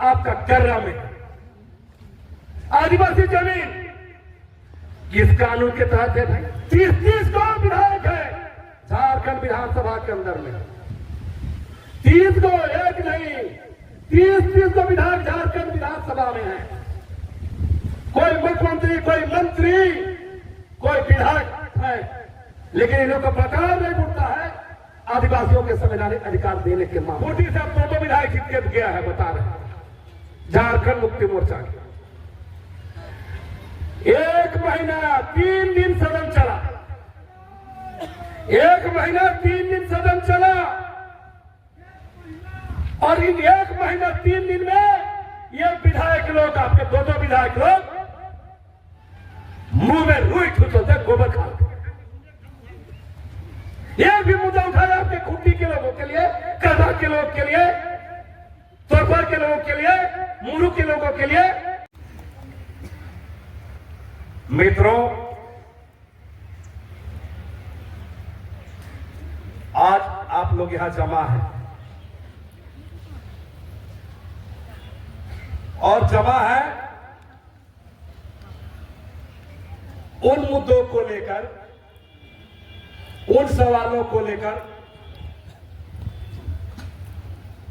आपका कर्रा में। आदिवासी जमीन किस कानून के तहत है भाई? 30 गो विधायक है झारखंड विधानसभा के अंदर में। 30 गो, एक नहीं, 30 गो विधायक झारखंड विधानसभा में है। कोई मुख्यमंत्री, कोई मंत्री, कोई विधायक है, लेकिन इन लोगों का प्रकार नहीं उठता है आदिवासियों के संवैधानिक अधिकार देने के मामले। मोदी साहब 2 विधायक जीत के गया है, बता रहे झारखंड मुक्ति मोर्चा के। 1 महीना 3 दिन सदन चला, 1 महीना 3 दिन सदन चला, और इन 1 महीना 3 दिन में ये विधायक लोग, आपके 2 विधायक लोग मुंह में रुई ठूसते गोबर खाते। ये भी मुद्दा उठाया आपके खूंटी के लोगों के लिए, कदा के लोगों के लिए, तोरपा के लोगों के लिए, मुरू के लोगों के लिए। मित्रों, आज आप लोग यहां जमा हैं और जमा है उन मुद्दों को लेकर, उन सवालों को लेकर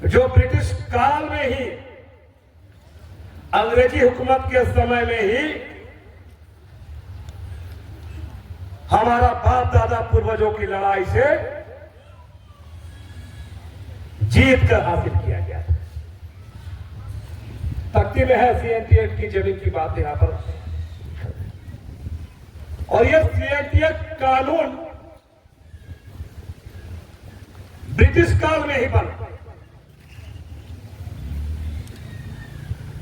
जो ब्रिटिश काल में ही, अंग्रेजी हुकूमत के समय में ही हमारा बाप दादा पूर्वजों की लड़ाई से जीत कर हासिल किया गया था। तख्ती में है CNT एक्ट की जमीन की बात यहां पर, और यह CNT एक्ट कानून ब्रिटिश काल में ही बना।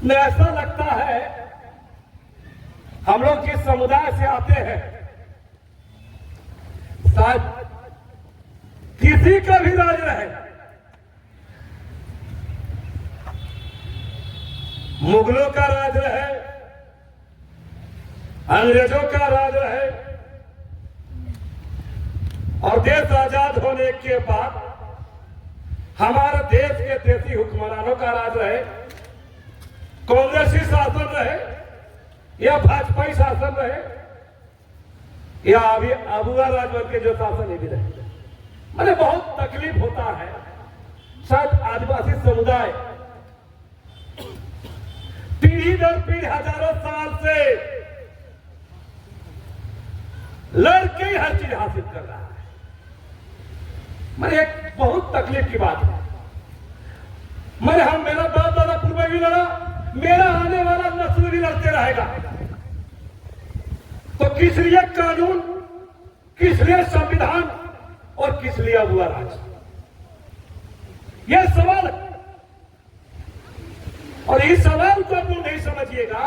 मुझे ऐसा लगता है हम लोग जिस समुदाय से आते हैं, शायद किसी का भी राज रहे, मुगलों का राज रहे, अंग्रेजों का राज रहे, और देश आजाद होने के बाद हमारे देश के देसी हुक्मरानों का राज रहे, कांग्रेसी शासन रहे या भाजपाई शासन रहे, या अभी अबुआ राजवंश के जो शासन भी रहे, मुझे बहुत तकलीफ होता है। शायद आदिवासी समुदाय पीढ़ी दर पीढ़ी हजारों साल से लड़के ही हर चीज हासिल कर रहा है। मैंने एक बहुत तकलीफ की बात है, मेरा बाप दादा पूर्वज भी लड़ा, मेरा आने वाला नस्ल भी लड़ते रहेगा। तो किस लिए कानून, किस लिए संविधान और किस लिए हुआ राज? यह सवाल है, और इस सवाल को आप नहीं समझिएगा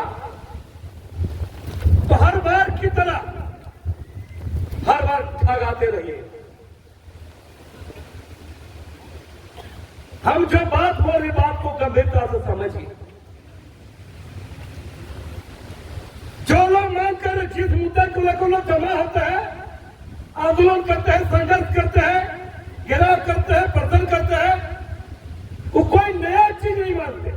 तो हर बार की तरह हर बार ठगाते रहिए। हम जो बात बोल रही, बात को गंभीरता से समझिए। जो लोग मांग कर जिस मुद्दे को लेकर लोग जमा होते हैं, आंदोलन करते हैं, संघर्ष करते हैं, घेराव करते हैं, प्रदर्शन करते हैं, वो कोई नया चीज नहीं मानते।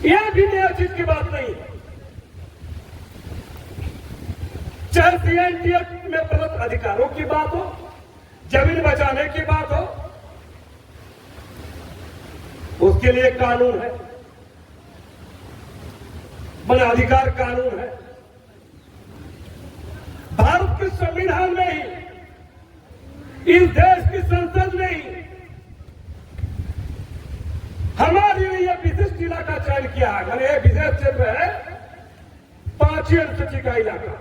यह भी नया चीज की बात नहीं है। चाहे CNT एक्ट में प्रदत्त अधिकारों की बात हो, जमीन बचाने की बात हो, उसके लिए कानून है, वनाधिकार कानून है। भारत के संविधान में ही, इस देश की संसद में ही हमारे लिए यह विशिष्ट इलाका चयन किया है। मैंने यह विशेष क्षेत्र है 5वीं अनुसूची का इलाका,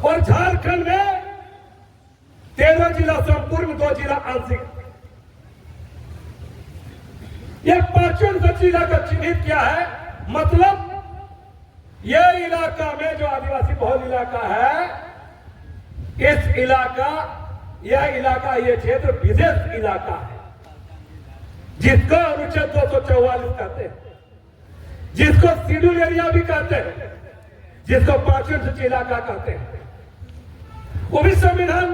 और झारखंड में 13 जिला संपूर्ण, 2 जिला आंशिक। यह 5वीं अनुसूची इलाका चिन्हित किया है, मतलब यह इलाका में जो आदिवासी बहुल इलाका है, इस इलाका, यह इलाका, यह क्षेत्र विशेष इलाका है, जिसको अनुच्छेद 244 कहते हैं, जिसको शेड्यूल एरिया भी कहते हैं, जिसको 5वीं अनुसूची इलाका कहते हैं। वो भी संविधान,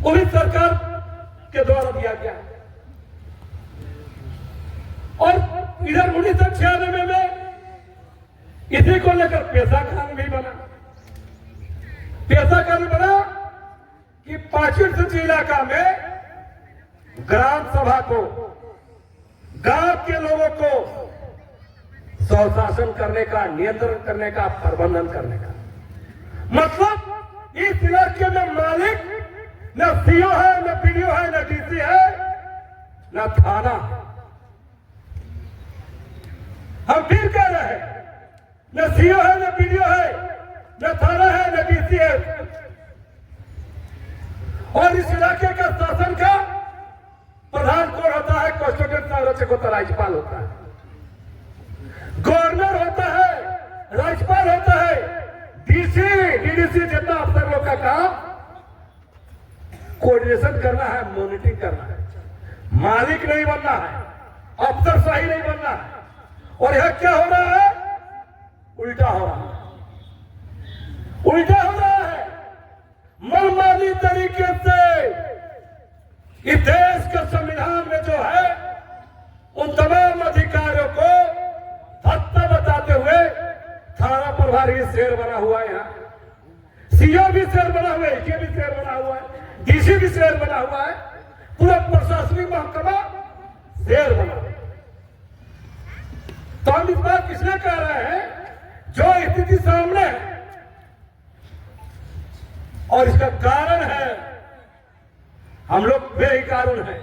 वो भी सरकार के द्वारा दिया गया। और इधर 1996 में इसी को लेकर पेशा कानून भी बना। पेशा कानून बना कि 5 इलाका में ग्राम सभा को, गांव के लोगों को स्वशासन करने का, नियंत्रण करने का, प्रबंधन करने का। मतलब इस इलाके में मालिक न सीओ है, न पीडीओ है, न डीसी है, न थाना। हम फिर कह रहे हैं, न सीओ है, न पीडीओ है, न थाना है, न डीसी है। और इस इलाके का शासन का प्रधान कौन होता है? कस्टोडियन संरक्षक होता है, राज्यपाल होता है, गवर्नर होता है, राज्यपाल होता है, डीसी डीडीसी जितना अफसर लोग का काम कोऑर्डिनेशन करना है, मॉनिटरिंग करना है। मालिक नहीं बनना है, अफसर सही नहीं बनना है। और यह क्या हो रहा है? उल्टा हो रहा है, उल्टा हो रहा है। मनमानी तरीके से इस देश के संविधान में जो है उन तमाम अधिकारियों को हत्या बताते हुए थाना प्रभारी शेर बना हुआ है, यहाँ सीओ भी शेर बना हुआ है, एके भी शेर बना हुआ है, डीसी भी शेर बना हुआ है, पूरा प्रशासनिक महकमा शेर बना हुआ है। तो हम इस बात किसने कह रहे हैं? जो स्थिति सामने है और इसका कारण है हम लोग बेकारून हैं।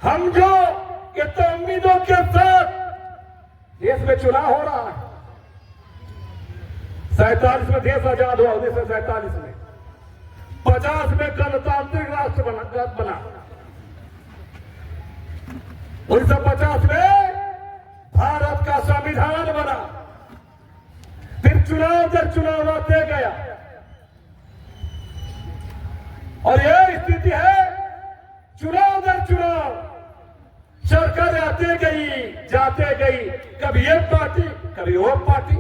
हम जो ये तो उम्मीदों के साथ देश में चुनाव हो रहा है, 47 में देश आजाद हुआ, 1947 में 50 में गणतांत्रिक राष्ट्र बना, 1950 में भारत का संविधान बना, फिर चुनाव दर चुनाव आते गया। और यह स्थिति है, चुनाव दर चुनाव सरकार आते गई, जाते गई, कभी ये पार्टी, कभी वो पार्टी।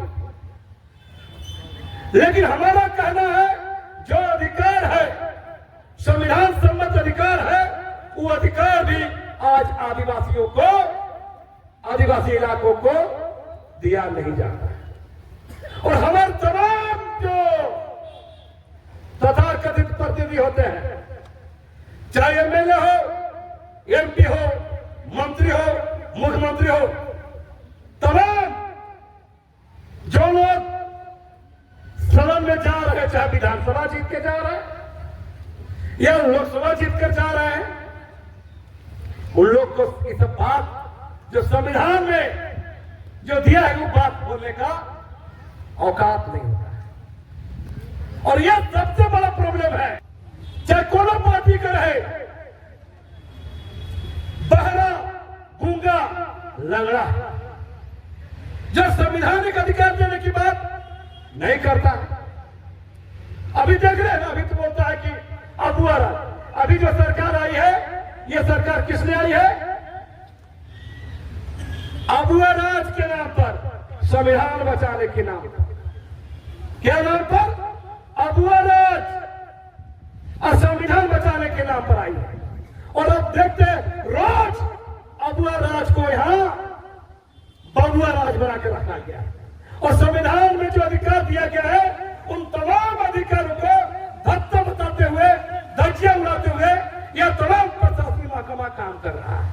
लेकिन हमारा कहना है, जो अधिकार है, संविधान सम्मत अधिकार है, वो अधिकार भी आज आदिवासियों को, आदिवासी इलाकों को दिया नहीं जाता है। और हमारे तमाम जो तथाकथित प्रतिनिधि होते हैं, चाहे एमएलए हो, एमपी हो, मंत्री हो, मुख्यमंत्री हो, तमाम जो लोग सदन में जा रहे, चाहे विधानसभा जीत के जा रहे हैं या लोकसभा जीत कर जा रहे हैं, उन लोग को इस बात जो संविधान में जो दिया है वो बात बोलने का औकात नहीं होता है। और यह सबसे बड़ा प्रॉब्लम है, चाहे कोनो पार्टी का रहे, बहरा, गूंगा, लंगड़ा, जो संवैधानिक अधिकार देने की बात नहीं करता। अभी देख रहे हैं, अभी तो बोलता है कि अबुआ राज, अभी जो सरकार आई है, ये सरकार किसने आई है? अबुआ राज के नाम पर, संविधान बचाने के नाम पर। क्या नाम पर? अबुआ राज, और संविधान बचाने के नाम पर आई है। और अब देखते हैं, रोज अबुआ राज को यहां बबुआ राज बना के रखा गया। और संविधान में जो अधिकार दिया गया है, उन तमाम अधिकारों को धत्ता बताते हुए, धज्जियां उड़ाते हुए यह तमाम प्रशासनिक महकमा काम कर रहा है।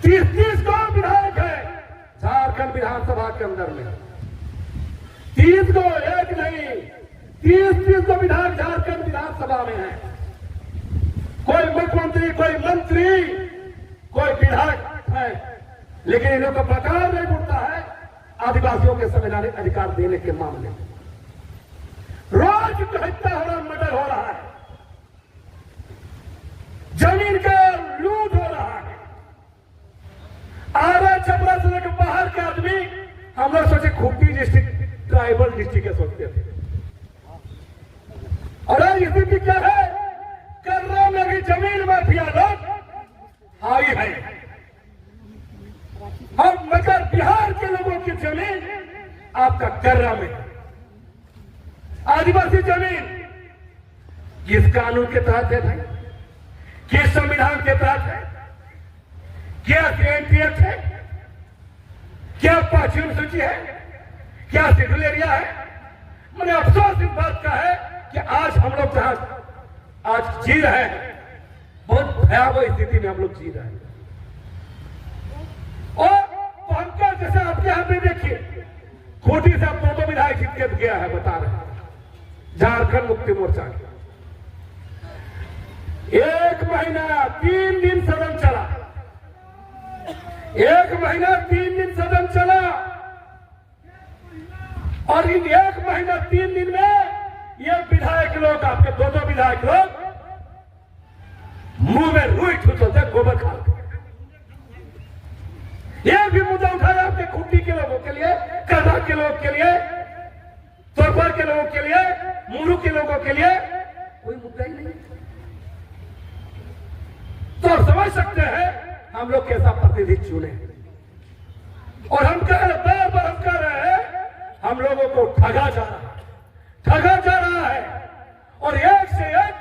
30 को विधायक है झारखंड विधानसभा के अंदर में, 30 को, एक नहीं, 30 को विधायक झारखंड विधानसभा में है। कोई मुख्यमंत्री, कोई मंत्री, कोई विधायक है, लेकिन इन लोगों का प्रकार नहीं उठता है आदिवासियों के संवैधानिक अधिकार देने के मामले में। रोज हत्या हो रहा, मर्डर हो रहा है, जमीन का लूट हो रहा है। आरा छपरा से लेकर बाहर के आदमी, हम लोग सोचे खूंटी डिस्ट्रिक्ट ट्राइबल डिस्ट्रिक्ट सोचते थे, और आज स्थिति क्या है? कर्रा में भी जमीन माफिया लोग हावी है। अब मगर बिहार के लोगों की जमीन आपका कर्रा में, आदिवासी जमीन किस कानून के तहत है भाई? किस संविधान के तहत है? क्या एनटीएफ है? क्या पश्चिम सूची है? क्या शेड्यूल एरिया है? मैंने अफसोस इस बात का है कि आज हम लोग जहां आज जी रहे हैं, बहुत भयावह स्थिति में हम लोग जी रहे हैं। और पंकज जैसे आपके यहां पे देखिए, खूंटी से अब 2 विधायक जीत के गया है, बता रहे हैं झारखंड मुक्ति मोर्चा के। 1 महीना 3 दिन सदन चला, 1 महीना 3 दिन सदन चला, और इन 1 महीना 3 दिन में ये विधायक लोग, आपके 2 विधायक लोग मुंह में रुई ठूसते गोबर खाते। ये भी मुद्दा उठाया आपके खूंटी के लोगों के लिए, करधा के लोगों के लिए, तोरपर के लोगों के लिए, मुरू के लोगों के लिए कोई मुद्दा ही नहीं। तो आप समझ सकते हैं हम लोग कैसा प्रतिनिधि चुने। और हम कह रहे, बार बार हम कह रहे हैं, हम लोगों को ठगा जा रहा है, ठगा जा रहा है, और एक से एक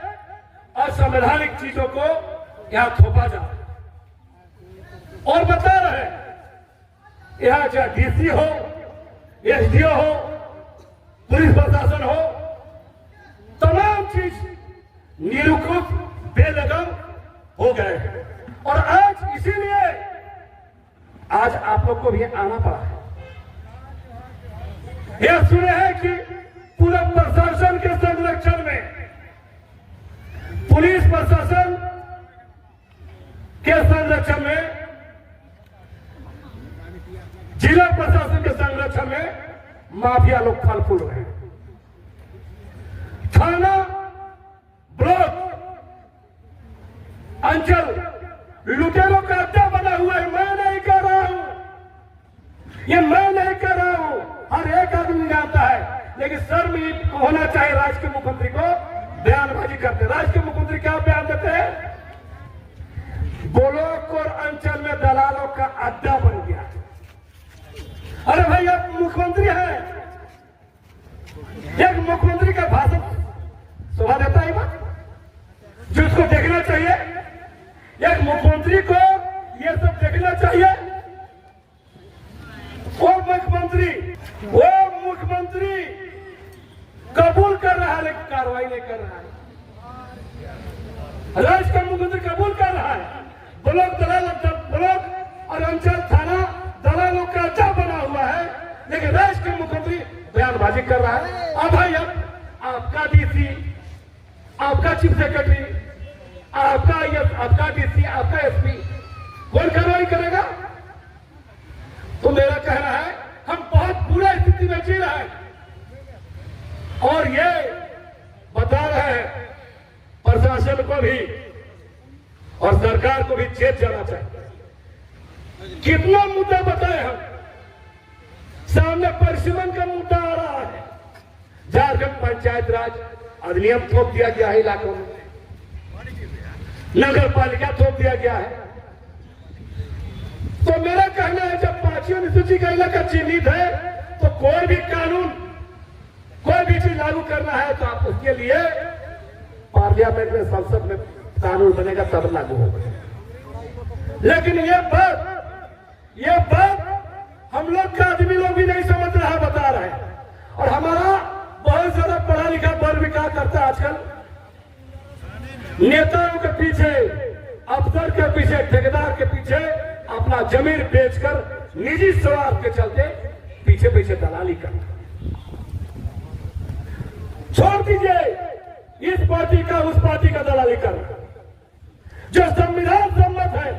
असंवैधानिक चीजों को यहां थोपा जा रहा है। और बता रहे हैं यहां चाहे डीसी हो, एसडीओ हो, पुलिस प्रशासन हो, तमाम चीज निरुकुत बेलगाम हो गए हैं। और आज इसीलिए आज आप लोग को भी आना पड़ा है। यह सुने हैं कि पूरे प्रशासन के संरक्षण में, पुलिस प्रशासन के संरक्षण में, जिला प्रशासन के संरक्षण में माफिया लोग फल फूल रहे हैं। थाना, ब्लॉक, अंचल लुटेरों का अड्डा बना हुआ है। मैं नहीं कर रहा हूं, ये मैं नहीं कर रहा हूं, हर एक आदमी जानता है। लेकिन शर्म होना चाहिए राज्य के मुख्यमंत्री को, बयानबाजी करते। राज्य के मुख्यमंत्री क्या बयान देते हैं? ब्लॉक और अंचल में दलालों का अड्डा बन गया। अरे भाई आप मुख्यमंत्री हैं, एक मुख्यमंत्री का भाषण शोभा देता है बात, जिसको देखना चाहिए, एक मुख्यमंत्री को ये सब देखना चाहिए। वो मुख्यमंत्री कबूल कर रहा है लेकिन कार्रवाई नहीं कर रहा है। राज्य का मुख्यमंत्री कबूल कर रहा है, ब्लॉक दलाल, ब्लॉक और अंचल थाना दलालों का अड्डा बना हुआ है, लेकिन राज्य के मुख्यमंत्री बयानबाजी कर रहा है। अब भाई अब आपका डीसी, आपका चीफ सेक्रेटरी, आपका डीसी, आपका एसपी, कौन कार्रवाई करेगा? तो मेरा कहना है हम बहुत बुरा स्थिति में जी रहे हैं, और ये बता रहे हैं प्रशासन को भी और सरकार को भी चेत जाना चाहिए। कितना मुद्दा बताए हम, सामने परिसीमन का मुद्दा आ रहा है। झारखंड पंचायत राज अधिनियम थोप दिया गया है इलाकों में, नगर पालिका थोप दिया गया है। तो मेरा कहना है जब 5वीं अनुसूची का इलाका चिन्हित है तो कोई भी कानून, कोई भी चीज लागू करना है तो आप उसके लिए पार्लियामेंट में, संसद में कानून बनेगा तब लागू होगा। लेकिन ये बात हम लोग का आदमी लोग भी नहीं समझ रहा, बता रहे हैं। और हमारा बहुत ज्यादा पढ़ा लिखा वर्ग भी क्या करता है आजकल, नेताओं के पीछे, अफसर के पीछे, ठेकेदार के पीछे अपना जमीन बेचकर निजी स्वार्थ के चलते पीछे पीछे दलाली करता। छोड़ दीजिए इस पार्टी का उस पार्टी का दलाली करना। जो संविधान सम्मत है,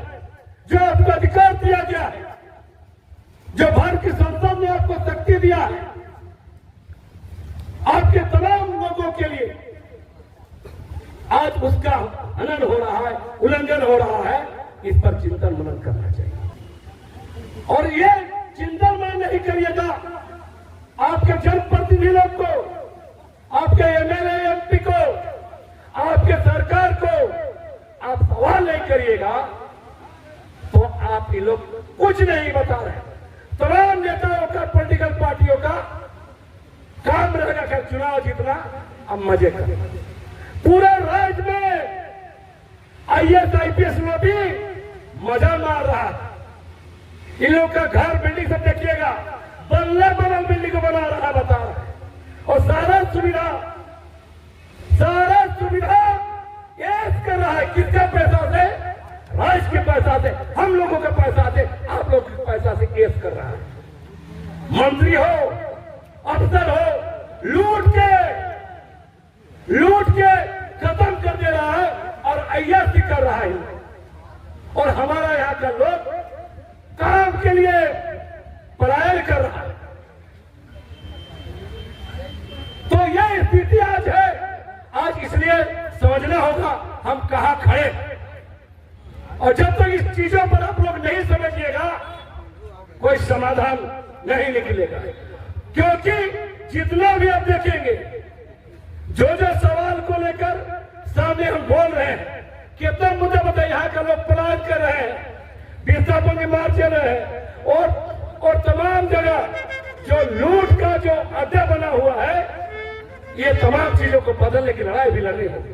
जो आपको अधिकार दिया गया है, जो भारत की संसद ने आपको शक्ति दिया है, आपके तमाम लोगों के लिए आज उसका हनन हो रहा है, उल्लंघन हो रहा है। इस पर चिंतन मनन करना चाहिए। और ये चिंतन मनन नहीं करिएगा आपके जनप्रतिनिधि लोग को, आपके एमएलए एमपी को, आपके सरकार को आप सवाल नहीं करिएगा तो आप ये लोग कुछ नहीं बता रहे। तमाम नेताओं का, पॉलिटिकल पार्टियों का काम रहेगा कि चुनाव जीतना, अब मजे करें। पूरे राज्य में आईएएस आईपीएस लॉबी मजा मार रहा है। इन लोग का घर बिल्डिंग सब देखिएगा, बल्ले बल्ले बिल्डिंग को बना रहा है, बता रहा है। और सारा सुविधा ऐस कर रहा है। किसका पैसा से? राज्य के पैसा से, हम लोगों के पैसा से, आप लोगों के पैसा से केस कर रहा है। मंत्री हो, अफसर हो, लूट के खत्म कर दे रहा है और अय्याशी कर रहा है। और हमारा यहाँ का लोग काम के लिए पलायन कर रहा है। तो यह स्थिति आज है। आज इसलिए समझना होगा हम कहां खड़े, और जब तक इस चीजों पर आप लोग नहीं समझिएगा कोई समाधान नहीं निकलेगा। क्योंकि जितना भी आप देखेंगे, जो सवाल को लेकर सामने हम बोल रहे हैं, कितना मुद्दे बताए, यहाँ का लोग पलायन कर रहे हैं, विस्थापन की मार चल रहे हैं, और तमाम जगह जो लूट का जो अड्डा बना हुआ है, ये तमाम चीजों को बदलने की लड़ाई भी लड़नी होगी।